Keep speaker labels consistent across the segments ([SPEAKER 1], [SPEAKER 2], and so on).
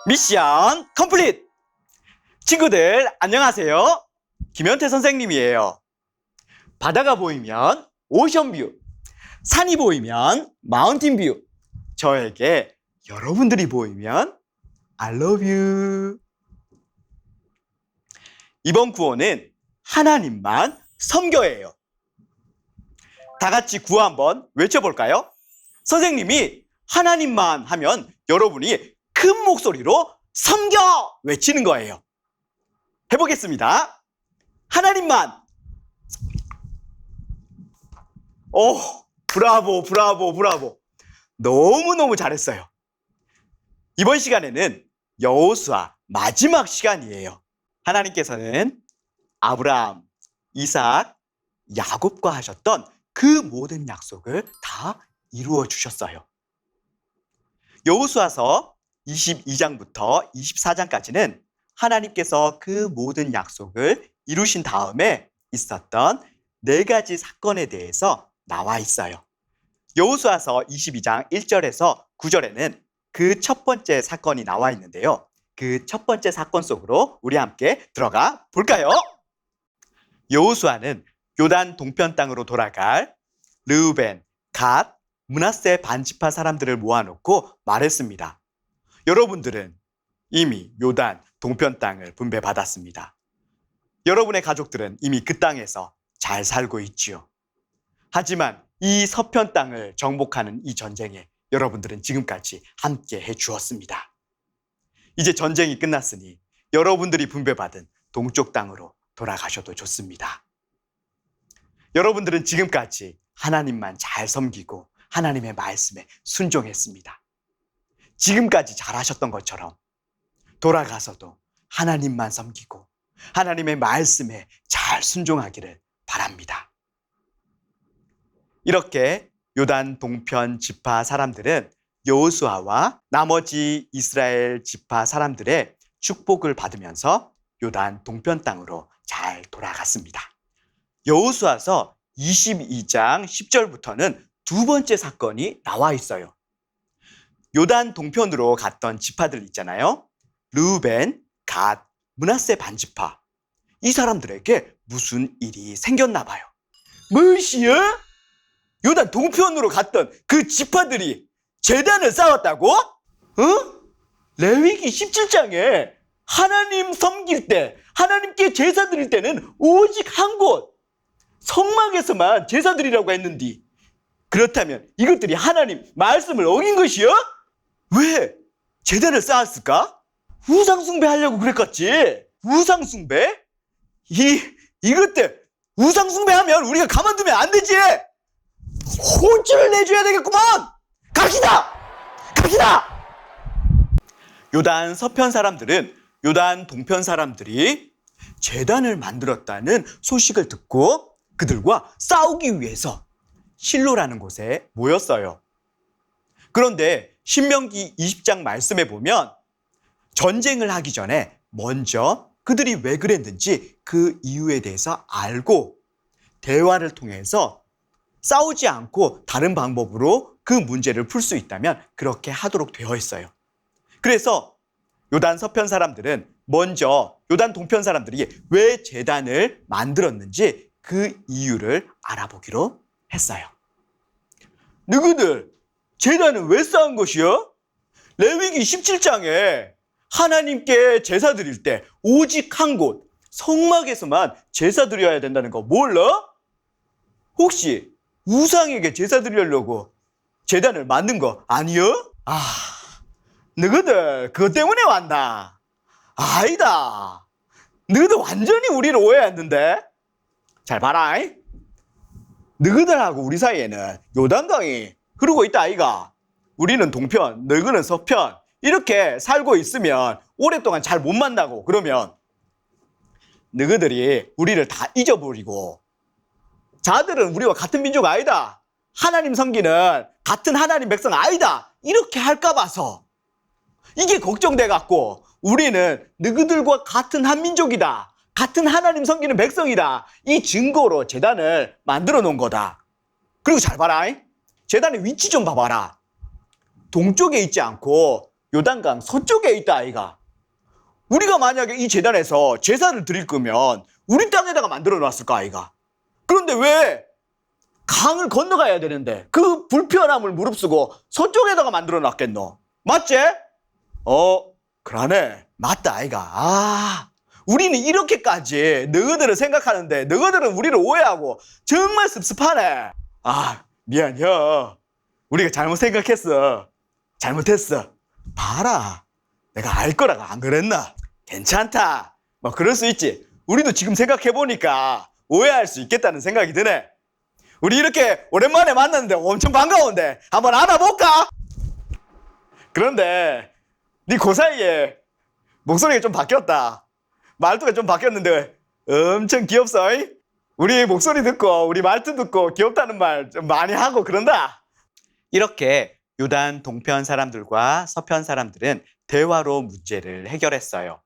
[SPEAKER 1] 미션 컴플릿! 친구들 안녕하세요. 김현태 선생님이에요. 바다가 보이면 오션뷰, 산이 보이면 마운틴뷰, 저에게 여러분들이 보이면 I love you. 이번 구호는 하나님만 섬겨예요. 다 같이 구호 한번 외쳐볼까요? 선생님이 하나님만 하면 여러분이 큰 목소리로 섬겨 외치는 거예요. 해보겠습니다. 하나님만. 오, 브라보, 브라보, 브라보. 너무너무 잘했어요. 이번 시간에는 여호수아 마지막 시간이에요. 하나님께서는 아브라함, 이삭, 야곱과 하셨던 그 모든 약속을 다 이루어 주셨어요. 여호수아서 22장부터 24장까지는 하나님께서 그 모든 약속을 이루신 다음에 있었던 4가지 사건에 대해서 나와 있어요. 여호수아서 22장 1절에서 9절에는 그 첫 번째 사건이 나와 있는데요. 그 첫 번째 사건 속으로 우리 함께 들어가 볼까요? 여호수아는 요단 동편 땅으로 돌아갈 르우벤, 갓, 므낫세 반지파 사람들을 모아놓고 말했습니다. 여러분들은 이미 요단 동편 땅을 분배받았습니다. 여러분의 가족들은 이미 그 땅에서 잘 살고 있지요. 하지만 이 서편 땅을 정복하는 이 전쟁에 여러분들은 지금까지 함께 해주었습니다. 이제 전쟁이 끝났으니 여러분들이 분배받은 동쪽 땅으로 돌아가셔도 좋습니다. 여러분들은 지금까지 하나님만 잘 섬기고 하나님의 말씀에 순종했습니다. 지금까지 잘하셨던 것처럼 돌아가서도 하나님만 섬기고 하나님의 말씀에 잘 순종하기를 바랍니다. 이렇게 요단 동편 지파 사람들은 여호수아와 나머지 이스라엘 지파 사람들의 축복을 받으면서 요단 동편 땅으로 잘 돌아갔습니다. 여호수아서 22장 10절부터는 두 번째 사건이 나와 있어요. 요단 동편으로 갔던 지파들 있잖아요. 르우벤, 갓, 므낫세 반지파. 이 사람들에게 무슨 일이 생겼나 봐요. 무엇이요? 요단 동편으로 갔던 그 지파들이 제단을 쌓았다고? 레위기 17장에 하나님 섬길 때, 하나님께 제사 드릴 때는 오직 한 곳, 성막에서만 제사 드리라고 했는디, 그렇다면 이것들이 하나님 말씀을 어긴 것이요? 왜 제단을 쌓았을까? 우상숭배 하려고 그랬겠지. 우상숭배? 이것들 우상숭배 하면 우리가 가만두면 안 되지. 혼쭐을 내줘야 되겠구먼. 갑시다. 요단 서편 사람들은 요단 동편 사람들이 제단을 만들었다는 소식을 듣고 그들과 싸우기 위해서 실로라는 곳에 모였어요. 그런데 신명기 20장 말씀에 보면 전쟁을 하기 전에 먼저 그들이 왜 그랬는지 그 이유에 대해서 알고 대화를 통해서 싸우지 않고 다른 방법으로 그 문제를 풀 수 있다면 그렇게 하도록 되어 있어요. 그래서 요단 서편 사람들은 먼저 요단 동편 사람들이 왜 제단을 만들었는지 그 이유를 알아보기로 했어요. 너희들 제단은 왜 쌓은 것이요? 레위기 17장에 하나님께 제사 드릴 때 오직 한 곳, 성막에서만 제사 드려야 된다는 거 몰라? 혹시 우상에게 제사 드리려고 제단을 만든 거 아니요? 너희들 그것 때문에 왔나? 아니다. 너희들 완전히 우리를 오해했는데? 잘 봐라. 너희들하고 우리 사이에는 요단강이 흐르고 있다 아이가. 우리는 동편, 너희는 서편. 이렇게 살고 있으면 오랫동안 잘 못 만나고 그러면 너희들이 우리를 다 잊어버리고 자들은 우리와 같은 민족 아니다. 하나님 섬기는 같은 하나님 백성 아니다. 이렇게 할까 봐서 이게 걱정돼 갖고 우리는 너희들과 같은 한 민족이다. 같은 하나님 섬기는 백성이다. 이 증거로 제단을 만들어 놓은 거다. 그리고 잘 봐라. 제단의 위치 좀 봐봐라. 동쪽에 있지 않고 요단강 서쪽에 있다 아이가. 우리가 만약에 이 제단에서 제사를 드릴 거면 우리 땅에다가 만들어 놨을까 아이가. 그런데 왜 강을 건너가야 되는데 그 불편함을 무릅쓰고 서쪽에다가 만들어 놨겠노? 맞지? 그러네. 맞다 아이가. 우리는 이렇게까지 너희들을 생각하는데 너희들은 우리를 오해하고 정말 씁씁하네. 미안해. 우리가 잘못 생각했어. 잘못했어. 봐라. 내가 알 거라고 안 그랬나? 괜찮다. 뭐 그럴 수 있지. 우리도 지금 생각해보니까 오해할 수 있겠다는 생각이 드네. 우리 이렇게 오랜만에 만났는데 엄청 반가운데 한번 안아볼까? 그런데 네 그 사이에 목소리가 좀 바뀌었다. 말투가 좀 바뀌었는데 엄청 귀엽어. 우리 목소리 듣고 우리 말투 듣고 귀엽다는 말 좀 많이 하고 그런다. 이렇게 요단 동편 사람들과 서편 사람들은 대화로 문제를 해결했어요.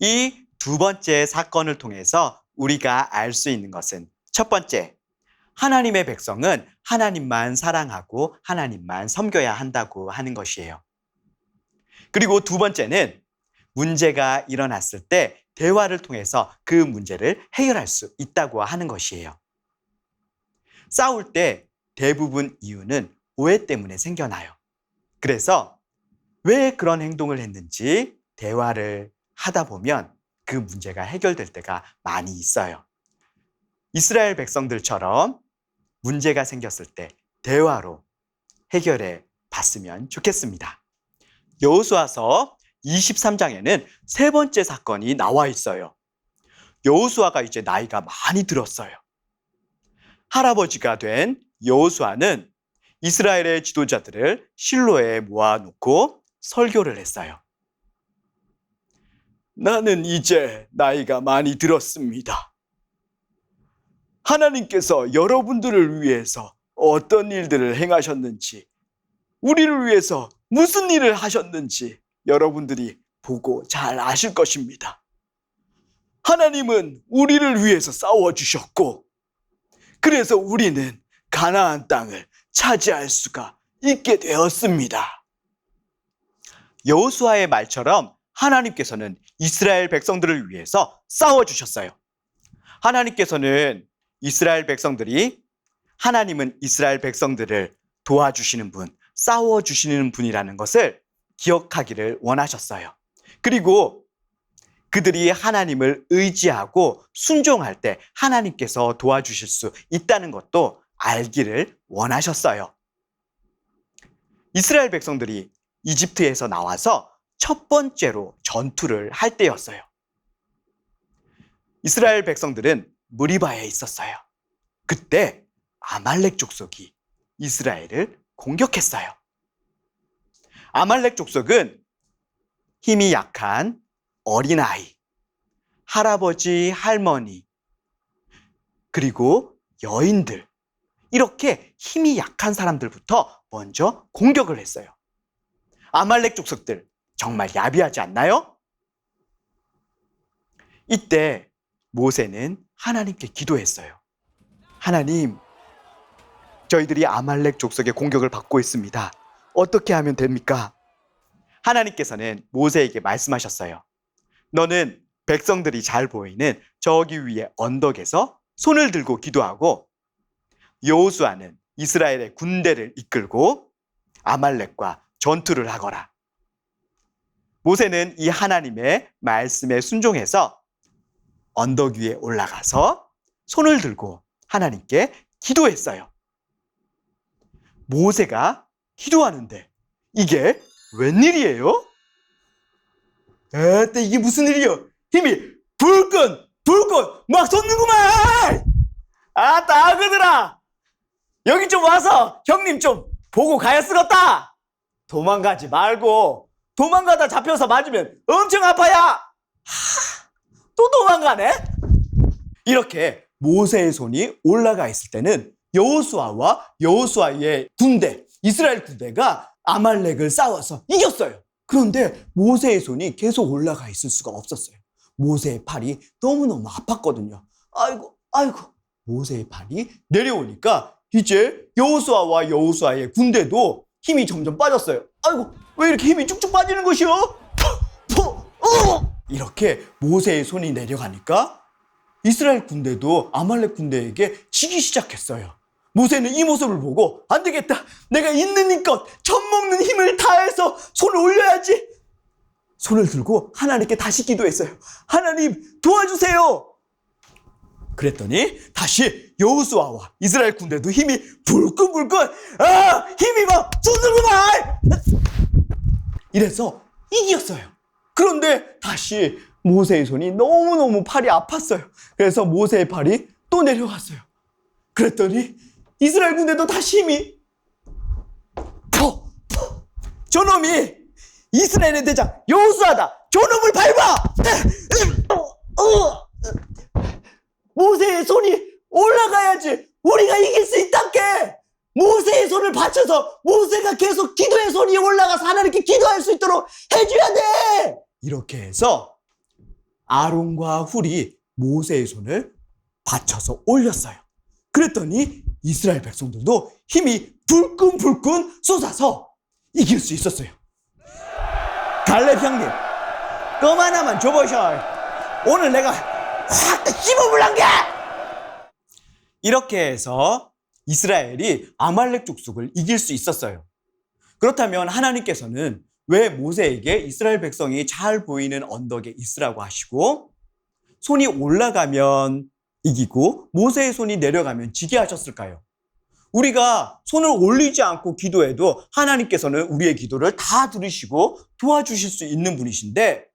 [SPEAKER 1] 이 두 번째 사건을 통해서 우리가 알 수 있는 것은 첫 번째, 하나님의 백성은 하나님만 사랑하고 하나님만 섬겨야 한다고 하는 것이에요. 그리고 두 번째는 문제가 일어났을 때 대화를 통해서 그 문제를 해결할 수 있다고 하는 것이에요. 싸울 때 대부분 이유는 오해 때문에 생겨나요. 그래서 왜 그런 행동을 했는지 대화를 하다 보면 그 문제가 해결될 때가 많이 있어요. 이스라엘 백성들처럼 문제가 생겼을 때 대화로 해결해 봤으면 좋겠습니다. 여호수아서 23장에는 세 번째 사건이 나와 있어요. 여호수아가 이제 나이가 많이 들었어요. 할아버지가 된 여호수아는 이스라엘의 지도자들을 실로에 모아놓고 설교를 했어요. 나는 이제 나이가 많이 들었습니다. 하나님께서 여러분들을 위해서 어떤 일들을 행하셨는지, 우리를 위해서 무슨 일을 하셨는지 여러분들이 보고 잘 아실 것입니다. 하나님은 우리를 위해서 싸워주셨고, 그래서 우리는 가나안 땅을 차지할 수가 있게 되었습니다. 여호수아의 말처럼 하나님께서는 이스라엘 백성들을 위해서 싸워주셨어요. 하나님께서는 하나님은 이스라엘 백성들을 도와주시는 분, 싸워주시는 분이라는 것을 기억하기를 원하셨어요. 그리고 그들이 하나님을 의지하고 순종할 때 하나님께서 도와주실 수 있다는 것도 알기를 원하셨어요. 이스라엘 백성들이 이집트에서 나와서 첫 번째로 전투를 할 때였어요. 이스라엘 백성들은 무리바에 있었어요. 그때 아말렉 족속이 이스라엘을 공격했어요. 아말렉 족속은 힘이 약한 어린아이, 할아버지, 할머니, 그리고 여인들, 이렇게 힘이 약한 사람들부터 먼저 공격을 했어요. 아말렉 족속들 정말 야비하지 않나요? 이때 모세는 하나님께 기도했어요. 하나님, 저희들이 아말렉 족속의 공격을 받고 있습니다. 어떻게 하면 됩니까? 하나님께서는 모세에게 말씀하셨어요. 너는 백성들이 잘 보이는 저기 위에 언덕에서 손을 들고 기도하고, 여호수아는 이스라엘의 군대를 이끌고 아말렉과 전투를 하거라. 모세는 이 하나님의 말씀에 순종해서 언덕 위에 올라가서 손을 들고 하나님께 기도했어요. 모세가 기도하는데 이게 웬일이에요? 에따, 이게 무슨 일이요? 힘이 불끈 막 솟는구만. 아따, 아그들아, 여기 좀 와서 형님 좀 보고 가야 쓰겄다. 도망가지 말고, 도망가다 잡혀서 맞으면 엄청 아파야. 또 도망가네? 이렇게 모세의 손이 올라가 있을 때는 여호수아와 여호수아의 군대, 이스라엘 군대가 아말렉을 싸워서 이겼어요. 그런데 모세의 손이 계속 올라가 있을 수가 없었어요. 모세의 팔이 너무너무 아팠거든요. 아이고 모세의 팔이 내려오니까 이제 여호수아와 여호수아의 군대도 힘이 점점 빠졌어요. 아이고, 왜 이렇게 힘이 쭉쭉 빠지는 것이요? 이렇게 모세의 손이 내려가니까 이스라엘 군대도 아말렉 군대에게 지기 시작했어요. 모세는 이 모습을 보고 안 되겠다. 내가 있는 힘껏 젖먹는 힘을 다해서 손을 올려야지. 손을 들고 하나님께 다시 기도했어요. 하나님 도와주세요. 그랬더니 다시 여호수아와 이스라엘 군대도 힘이 불끈불끈 힘이 막 쏟는구만. 이래서 이겼어요. 그런데 다시 모세의 손이 너무너무 팔이 아팠어요. 그래서 모세의 팔이 또 내려갔어요. 그랬더니 이스라엘 군대도 다시 힘이 저놈이 이스라엘의 대장 여호수아다. 저놈을 밟아. 모세의 손이 올라가야지 우리가 이길 수 있단께. 모세의 손을 받쳐서 모세가 계속 기도의 손이 올라가서 하나님께 기도할 수 있도록 해줘야 돼. 이렇게 해서 아론과 훌이 모세의 손을 받쳐서 올렸어요. 그랬더니 이스라엘 백성들도 힘이 불끈불끈 쏟아서 이길 수 있었어요. 갈렙 형님, 껌 하나만 줘보셔. 오늘 내가 확 씹어볼란 게. 이렇게 해서 이스라엘이 아말렉 족속을 이길 수 있었어요. 그렇다면 하나님께서는 왜 모세에게 이스라엘 백성이 잘 보이는 언덕에 있으라고 하시고 손이 올라가면 이기고 모세의 손이 내려가면 지게 하셨을까요? 우리가 손을 올리지 않고 기도해도 하나님께서는 우리의 기도를 다 들으시고 도와주실 수 있는 분이신데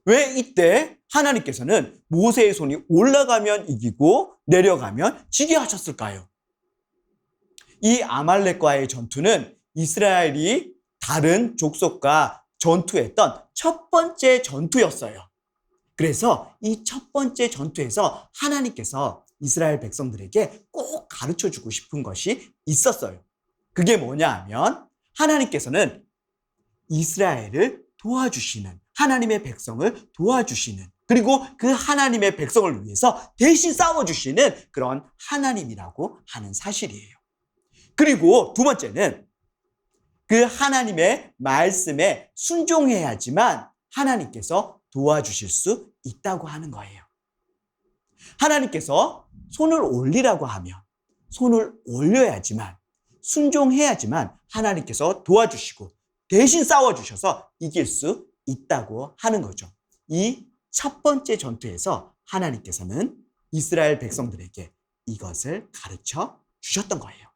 [SPEAKER 1] 왜 이때 하나님께서는 모세의 손이 올라가면 이기고 내려가면 지게 하셨을까요? 이 아말렉과의 전투는 이스라엘이 다른 족속과 전투했던 첫 번째 전투였어요. 그래서 이 첫 번째 전투에서 하나님께서 이스라엘 백성들에게 꼭 가르쳐주고 싶은 것이 있었어요. 그게 뭐냐 하면 하나님께서는 이스라엘을 도와주시는, 하나님의 백성을 도와주시는, 그리고 그 하나님의 백성을 위해서 대신 싸워주시는 그런 하나님이라고 하는 사실이에요. 그리고 두 번째는 그 하나님의 말씀에 순종해야지만 하나님께서 도와주실 수 있다고 하는 거예요. 하나님께서 손을 올리라고 하면 손을 올려야지만, 순종해야지만 하나님께서 도와주시고 대신 싸워주셔서 이길 수 있다고 하는 거죠. 이 첫 번째 전투에서 하나님께서는 이스라엘 백성들에게 이것을 가르쳐 주셨던 거예요.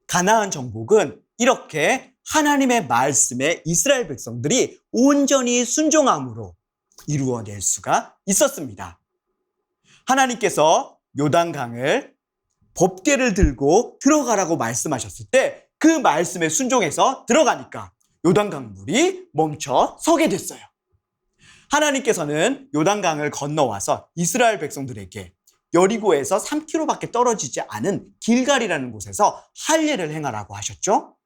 [SPEAKER 1] 가나안 정복은 이렇게 하나님의 말씀에 이스라엘 백성들이 온전히 순종함으로 이루어낼 수가 있었습니다. 하나님께서 요단강을 법궤를 들고 들어가라고 말씀하셨을 때 그 말씀에 순종해서 들어가니까 요단강 물이 멈춰 서게 됐어요. 하나님께서는 요단강을 건너와서 이스라엘 백성들에게 여리고에서 3km밖에 떨어지지 않은 길갈이라는 곳에서 할례를 행하라고 하셨죠.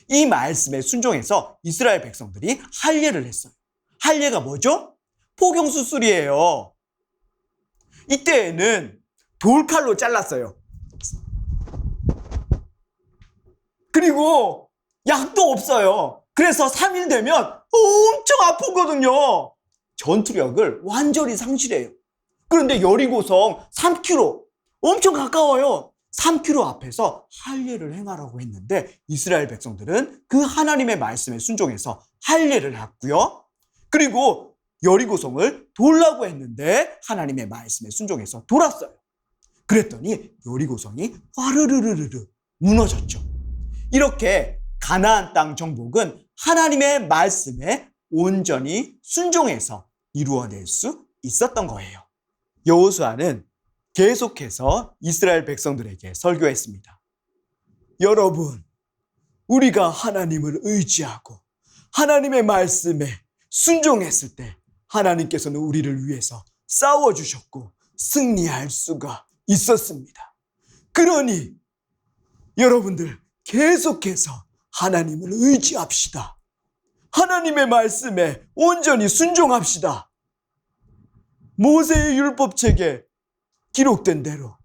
[SPEAKER 1] 이 말씀에 순종해서 이스라엘 백성들이 할례를 했어요. 할례가 뭐죠? 포경수술이에요. 이때에는 돌칼로 잘랐어요. 그리고 약도 없어요. 그래서 3일 되면 엄청 아프거든요. 전투력을 완전히 상실해요. 그런데 여리고성 3km, 엄청 가까워요. 3km 앞에서 할례를 행하라고 했는데 이스라엘 백성들은 그 하나님의 말씀에 순종해서 할례를 했고요. 그리고 여리고성을 돌라고 했는데 하나님의 말씀에 순종해서 돌았어요. 그랬더니 여리고성이 화르르르르 무너졌죠. 이렇게 가나안 땅 정복은 하나님의 말씀에 온전히 순종해서 이루어낼 수 있었던 거예요. 여호수아는 계속해서 이스라엘 백성들에게 설교했습니다. 여러분, 우리가 하나님을 의지하고 하나님의 말씀에 순종했을 때 하나님께서는 우리를 위해서 싸워주셨고 승리할 수가 있었습니다. 그러니 여러분들 계속해서 하나님을 의지합시다. 하나님의 말씀에 온전히 순종합시다. 모세의 율법책에 기록된 대로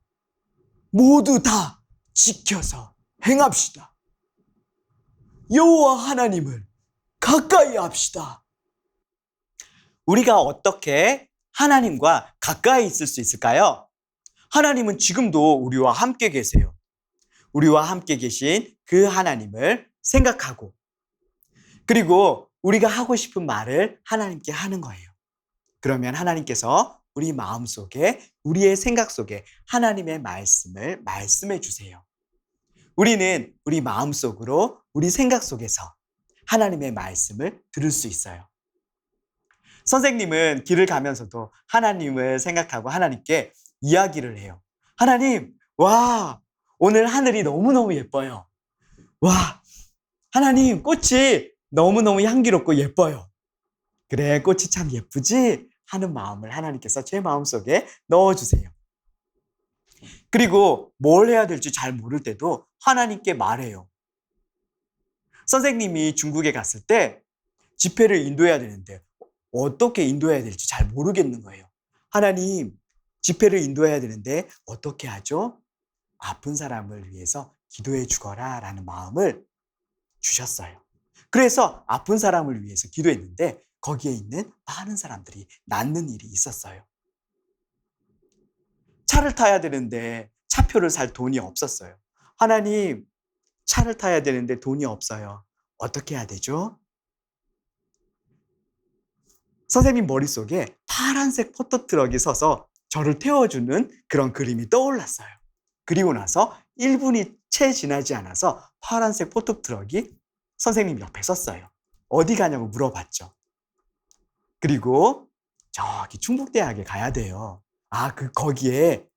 [SPEAKER 1] 모두 다 지켜서 행합시다. 여호와 하나님을 가까이 합시다. 우리가 어떻게 하나님과 가까이 있을 수 있을까요? 하나님은 지금도 우리와 함께 계세요. 우리와 함께 계신 그 하나님을 생각하고, 그리고 우리가 하고 싶은 말을 하나님께 하는 거예요. 그러면 하나님께서 우리 마음속에, 우리의 생각 속에 하나님의 말씀을 말씀해 주세요. 우리는 우리 마음속으로, 우리 생각 속에서 하나님의 말씀을 들을 수 있어요. 선생님은 길을 가면서도 하나님을 생각하고 하나님께 이야기를 해요. 하나님, 와, 오늘 하늘이 너무너무 예뻐요. 와, 하나님, 꽃이 너무너무 향기롭고 예뻐요. 그래, 꽃이 참 예쁘지? 하는 마음을 하나님께서 제 마음속에 넣어주세요. 그리고 뭘 해야 될지 잘 모를 때도 하나님께 말해요. 선생님이 중국에 갔을 때 집회를 인도해야 되는데 어떻게 인도해야 될지 잘 모르겠는 거예요. 하나님, 집회를 인도해야 되는데 어떻게 하죠? 아픈 사람을 위해서 기도해 주거라 라는 마음을 주셨어요. 그래서 아픈 사람을 위해서 기도했는데 거기에 있는 많은 사람들이 낫는 일이 있었어요. 차를 타야 되는데 차표를 살 돈이 없었어요. 하나님, 차를 타야 되는데 돈이 없어요. 어떻게 해야 되죠? 선생님 머릿속에 파란색 포토트럭이 서서 저를 태워주는 그런 그림이 떠올랐어요. 그리고 나서 1분이 채 지나지 않아서 파란색 포토트럭이 선생님 옆에 섰어요. 어디 가냐고 물어봤죠. 그리고 저기 충북대학에 가야 돼요. 거기에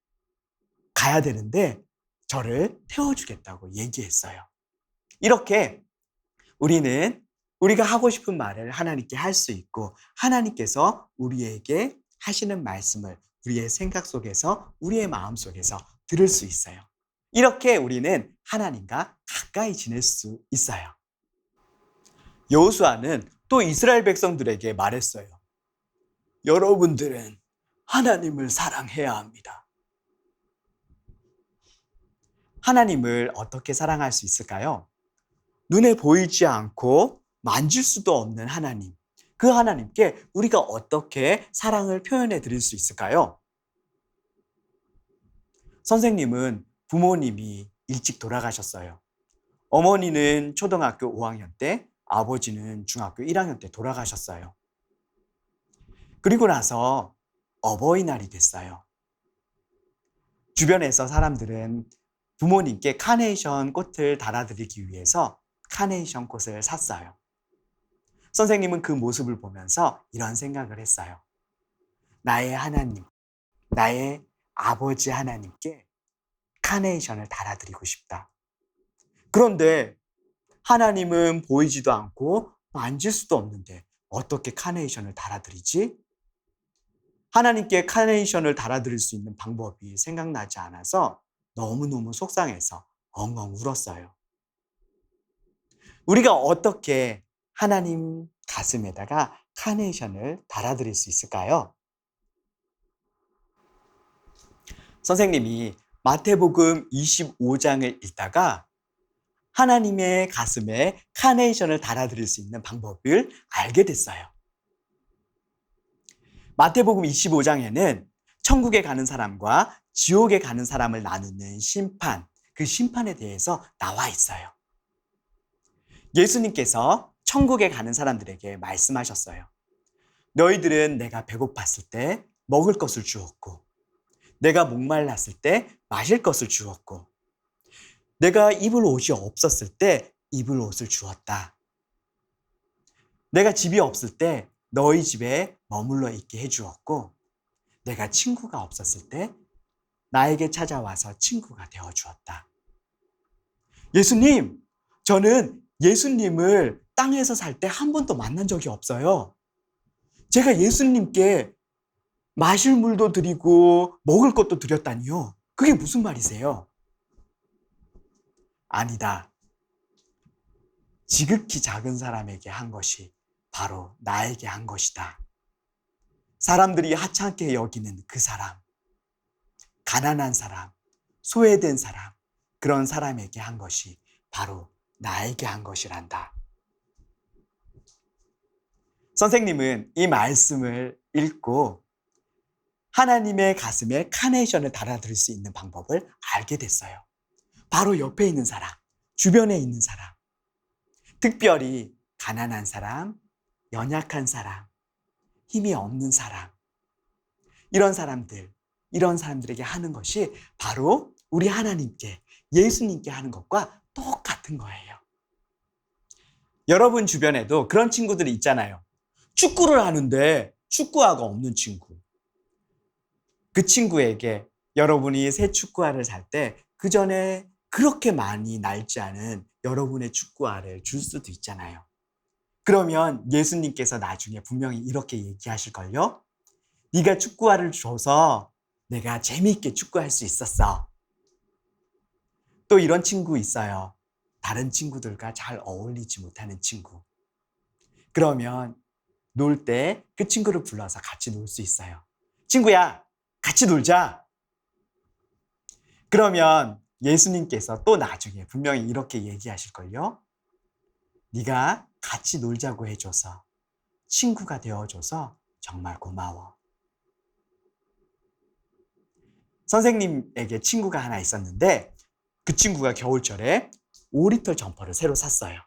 [SPEAKER 1] 가야 되는데 저를 태워주겠다고 얘기했어요. 이렇게 우리는 우리가 하고 싶은 말을 하나님께 할 수 있고, 하나님께서 우리에게 하시는 말씀을 우리의 생각 속에서, 우리의 마음 속에서 들을 수 있어요. 이렇게 우리는 하나님과 가까이 지낼 수 있어요. 여호수아는 또 이스라엘 백성들에게 말했어요. 여러분들은 하나님을 사랑해야 합니다. 하나님을 어떻게 사랑할 수 있을까요? 눈에 보이지 않고 만질 수도 없는 하나님. 그 하나님께 우리가 어떻게 사랑을 표현해 드릴 수 있을까요? 선생님은 부모님이 일찍 돌아가셨어요. 어머니는 초등학교 5학년 때, 아버지는 중학교 1학년 때 돌아가셨어요. 그리고 나서 어버이날이 됐어요. 주변에서 사람들은 부모님께 카네이션 꽃을 달아드리기 위해서 카네이션 꽃을 샀어요. 선생님은 그 모습을 보면서 이런 생각을 했어요. 나의 하나님, 나의 아버지 하나님께 카네이션을 달아드리고 싶다. 그런데 하나님은 보이지도 않고 만질 수도 없는데 어떻게 카네이션을 달아드리지? 하나님께 카네이션을 달아드릴 수 있는 방법이 생각나지 않아서 너무너무 속상해서 엉엉 울었어요. 우리가 어떻게 하나님 가슴에다가 카네이션을 달아드릴 수 있을까요? 선생님이 마태복음 25장을 읽다가 하나님의 가슴에 카네이션을 달아드릴 수 있는 방법을 알게 됐어요. 마태복음 25장에는 천국에 가는 사람과 지옥에 가는 사람을 나누는 심판, 그 심판에 대해서 나와 있어요. 예수님께서 천국에 가는 사람들에게 말씀하셨어요. 너희들은 내가 배고팠을 때 먹을 것을 주었고, 내가 목말랐을 때 마실 것을 주었고, 내가 입을 옷이 없었을 때 입을 옷을 주었다. 내가 집이 없을 때 너희 집에 머물러 있게 해주었고, 내가 친구가 없었을 때 나에게 찾아와서 친구가 되어주었다. 예수님, 저는 예수님을 땅에서 살 때 한 번도 만난 적이 없어요. 제가 예수님께 마실 물도 드리고 먹을 것도 드렸다니요. 그게 무슨 말이세요? 아니다. 지극히 작은 사람에게 한 것이 바로 나에게 한 것이다. 사람들이 하찮게 여기는 그 사람, 가난한 사람, 소외된 사람, 그런 사람에게 한 것이 바로 나에게 한 것이란다. 선생님은 이 말씀을 읽고 하나님의 가슴에 카네이션을 달아드릴 수 있는 방법을 알게 됐어요. 바로 옆에 있는 사람, 주변에 있는 사람, 특별히 가난한 사람, 연약한 사람, 힘이 없는 사람, 이런 사람들에게 하는 것이 바로 우리 하나님께, 예수님께 하는 것과 똑같은 거예요. 여러분 주변에도 그런 친구들이 있잖아요. 축구를 하는데 축구화가 없는 친구. 그 친구에게 여러분이 새 축구화를 살 때 그 전에 그렇게 많이 낡지 않은 여러분의 축구화를 줄 수도 있잖아요. 그러면 예수님께서 나중에 분명히 이렇게 얘기하실걸요? 네가 축구화를 줘서 내가 재미있게 축구할 수 있었어. 또 이런 친구 있어요. 다른 친구들과 잘 어울리지 못하는 친구. 그러면 놀 때 그 친구를 불러서 같이 놀 수 있어요. 친구야, 같이 놀자. 그러면 예수님께서 또 나중에 분명히 이렇게 얘기하실걸요? 네가 같이 놀자고 해줘서, 친구가 되어줘서 정말 고마워. 선생님에게 친구가 하나 있었는데 그 친구가 겨울철에 5리터 점퍼를 새로 샀어요.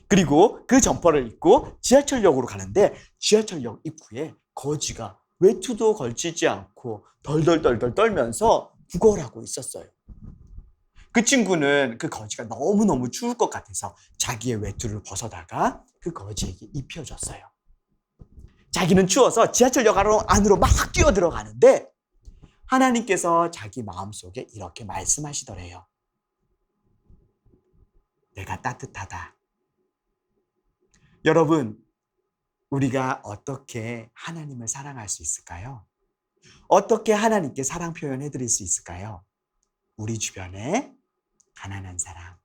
[SPEAKER 1] 그리고 그 점퍼를 입고 지하철역으로 가는데 지하철역 입구에 거지가 외투도 걸치지 않고 덜덜덜덜 떨면서 구걸하고 있었어요. 그 친구는 그 거지가 너무너무 추울 것 같아서 자기의 외투를 벗어다가 그 거지에게 입혀줬어요. 자기는 추워서 지하철역 안으로 막 뛰어 들어가는데 하나님께서 자기 마음속에 이렇게 말씀하시더래요. 내가 따뜻하다. 여러분, 우리가 어떻게 하나님을 사랑할 수 있을까요? 어떻게 하나님께 사랑 표현해 드릴 수 있을까요? 우리 주변에 가난한 사람,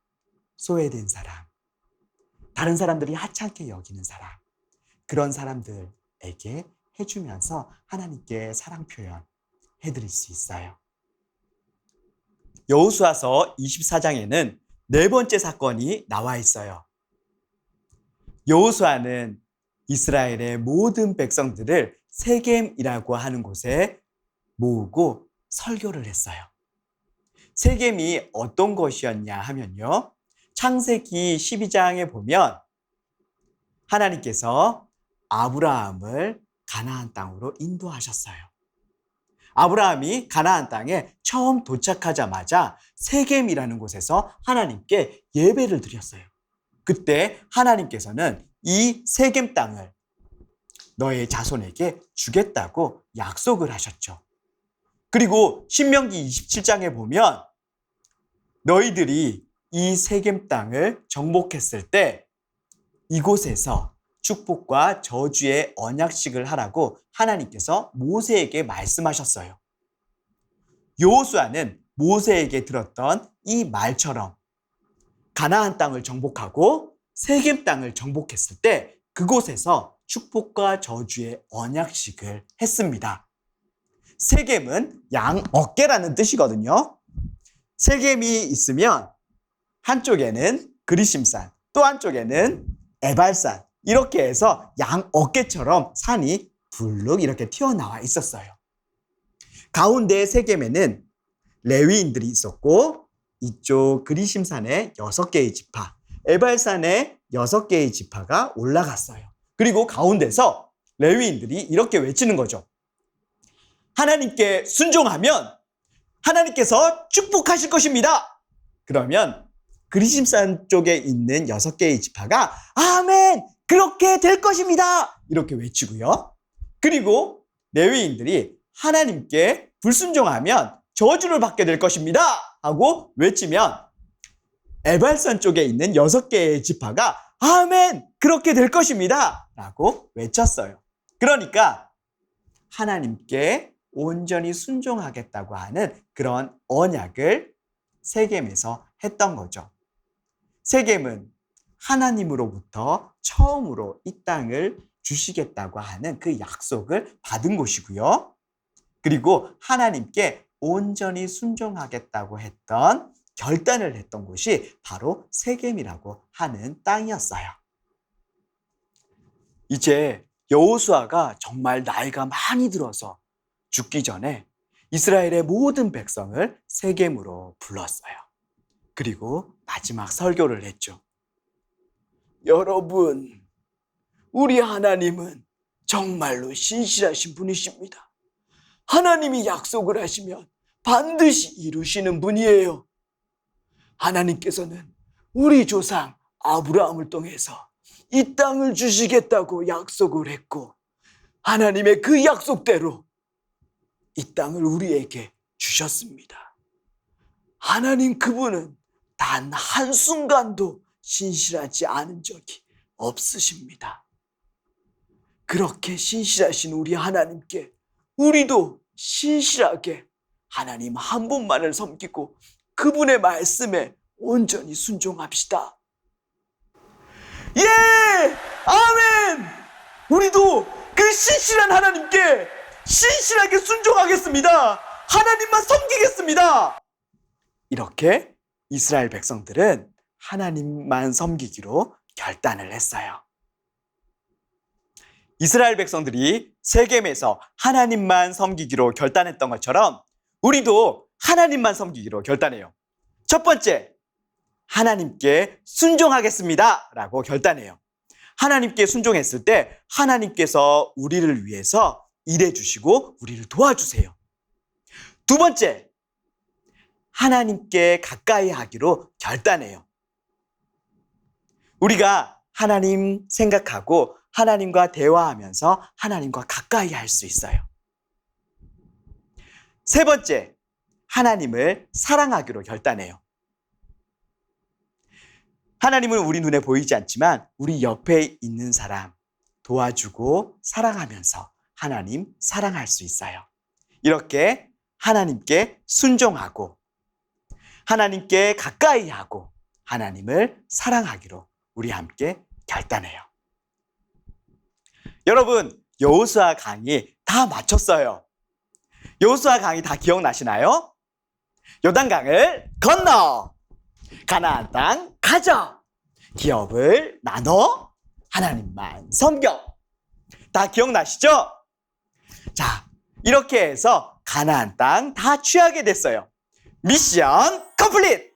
[SPEAKER 1] 소외된 사람, 다른 사람들이 하찮게 여기는 사람, 그런 사람들에게 해주면서 하나님께 사랑 표현 해드릴 수 있어요. 여호수아서 24장에는 네 번째 사건이 나와 있어요. 여호수아는 이스라엘의 모든 백성들을 세겜이라고 하는 곳에 모으고 설교를 했어요. 세겜이 어떤 것이었냐 하면요. 창세기 12장에 보면 하나님께서 아브라함을 가나안 땅으로 인도하셨어요. 아브라함이 가나안 땅에 처음 도착하자마자 세겜이라는 곳에서 하나님께 예배를 드렸어요. 그때 하나님께서는 이 세겜 땅을 너의 자손에게 주겠다고 약속을 하셨죠. 그리고 신명기 27장에 보면 너희들이 이 세겜 땅을 정복했을 때 이곳에서 축복과 저주의 언약식을 하라고 하나님께서 모세에게 말씀하셨어요. 여호수아는 모세에게 들었던 이 말처럼 가나안 땅을 정복하고 세겜 땅을 정복했을 때 그곳에서 축복과 저주의 언약식을 했습니다. 세겜은 양 어깨라는 뜻이거든요. 세겜이 있으면 한쪽에는 그리심산, 또 한쪽에는 에발산, 이렇게 해서 양 어깨처럼 산이 불룩 이렇게 튀어나와 있었어요. 가운데 세겜에는 레위인들이 있었고 이쪽 그리심산에 6개의 지파, 에발산에 6개의 지파가 올라갔어요. 그리고 가운데서 레위인들이 이렇게 외치는 거죠. 하나님께 순종하면 하나님께서 축복하실 것입니다. 그러면 그리심산 쪽에 있는 6개의 지파가 아멘! 그렇게 될 것입니다. 이렇게 외치고요. 그리고 레위인들이 하나님께 불순종하면 저주를 받게 될 것입니다. 하고 외치면 에발산 쪽에 있는 6개의 지파가 아멘! 그렇게 될 것입니다. 라고 외쳤어요. 그러니까 하나님께 온전히 순종하겠다고 하는 그런 언약을 세겜에서 했던 거죠. 세겜은 하나님으로부터 처음으로 이 땅을 주시겠다고 하는 그 약속을 받은 곳이고요. 그리고 하나님께 온전히 순종하겠다고 했던 결단을 했던 곳이 바로 세겜이라고 하는 땅이었어요. 이제 여호수아가 정말 나이가 많이 들어서 죽기 전에 이스라엘의 모든 백성을 세겜으로 불렀어요. 그리고 마지막 설교를 했죠. 여러분, 우리 하나님은 정말로 신실하신 분이십니다. 하나님이 약속을 하시면 반드시 이루시는 분이에요. 하나님께서는 우리 조상 아브라함을 통해서 이 땅을 주시겠다고 약속을 했고, 하나님의 그 약속대로 이 땅을 우리에게 주셨습니다. 하나님 그분은 단 한순간도 신실하지 않은 적이 없으십니다. 그렇게 신실하신 우리 하나님께 우리도 신실하게 하나님 한 분만을 섬기고 그분의 말씀에 온전히 순종합시다. 예! 아멘! 우리도 그 신실한 하나님께 신실하게 순종하겠습니다. 하나님만 섬기겠습니다. 이렇게 이스라엘 백성들은 하나님만 섬기기로 결단을 했어요. 이스라엘 백성들이 세겜에서 하나님만 섬기기로 결단했던 것처럼 우리도 하나님만 섬기기로 결단해요. 첫 번째, 하나님께 순종하겠습니다 라고 결단해요. 하나님께 순종했을 때 하나님께서 우리를 위해서 일해 주시고 우리를 도와주세요. 두 번째, 하나님께 가까이 하기로 결단해요. 우리가 하나님 생각하고 하나님과 대화하면서 하나님과 가까이 할 수 있어요. 세 번째, 하나님을 사랑하기로 결단해요. 하나님은 우리 눈에 보이지 않지만 우리 옆에 있는 사람 도와주고 사랑하면서 하나님 사랑할 수 있어요. 이렇게 하나님께 순종하고 하나님께 가까이 하고 하나님을 사랑하기로 우리 함께 결단해요. 여러분, 여호수아 강의 다 마쳤어요. 여호수아 강의 다 기억나시나요? 요단강을 건너 가나안 땅 가자. 기업을 나눠 하나님만 섬겨. 다 기억나시죠? 자, 이렇게 해서 가나안 땅 다 취하게 됐어요. 미션 컴플릿!